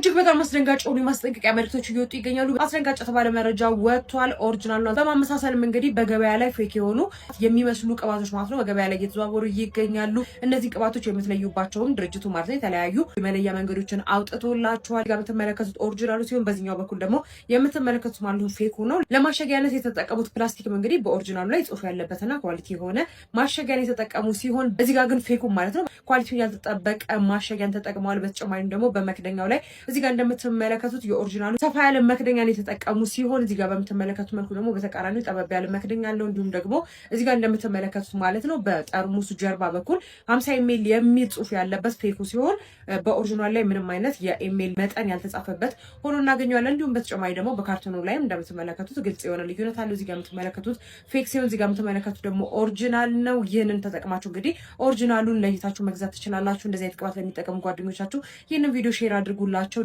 እጅግ በጣም አስደንጋጭ የሆኑ የማስጠንቀቂያ መልእክቶች እየወጡ ይገኛሉ። አስደንጋጭ የተባለ መረጃ ወጥቷል። ኦሪጂናል ነው። በማመሳሰልም እንግዲህ በገበያ ላይ ፌክ የሆኑ የሚመስሉ ቅባቶች ማለት ነው በገበያ ላይ እየተዘዋወሩ ይገኛሉ። እነዚህ ቅባቶች የምትለዩባቸውም ድርጅቱ ማለት ነው የተለያዩ የመለያ መንገዶችን አውጥቶላቸዋል። ጋር የምትመለከቱት ኦሪጂናሉ ሲሆን በዚህኛው በኩል ደግሞ የምትመለከቱት ማለት ነው ፌኩ ነው። ለማሸጊያነት የተጠቀሙት ፕላስቲክም እንግዲህ በኦሪጂናሉ ላይ ጽሑፍ ያለበትና ኳሊቲ የሆነ ማሸጊያን የተጠቀሙ ሲሆን እዚህ ጋር ግን ፌኩ ማለት ነው ኳሊቲውን ያልተጠበቀ ማሸጊያን ተጠቅመዋል። በተጨማሪም ደግሞ በመክደኛው ላይ እዚህ ጋር እንደምትመለከቱት የኦሪጂናሉ ሰፋ ያለ መክደኛን የተጠቀሙ ሲሆን እዚህ ጋር በምትመለከቱት መልኩ ደግሞ በተቃራኒው ጠበብ ያለ መክደኛ አለው። እንዲሁም ደግሞ እዚህ ጋር እንደምትመለከቱት ማለት ነው በጠርሙሱ ጀርባ በኩል 50 ኢሜል የሚል ጽሑፍ ያለበት ፌኩ ሲሆን በኦሪጂናል ላይ ምንም አይነት የኢሜል መጠን ያልተጻፈበት ሆኖ እናገኘዋለን። እንዲሁም በተጨማሪ ደግሞ በካርቶኑ ላይም እንደምትመለከቱት ግልጽ የሆነ ልዩነት አለው። እዚህ ጋር የምትመለከቱት ፌክ ሲሆን እዚህ ጋር የምትመለከቱት ደግሞ ኦሪጂናል ነው። ይህንን ተጠቅማችሁ እንግዲህ ኦሪጂናሉን ለይታችሁ መግዛት ትችላላችሁ። እንደዚህ አይነት ቅባት ለሚጠቀሙ ጓደኞቻችሁ ይህንን ቪዲዮ ሼር አድርጉላቸው።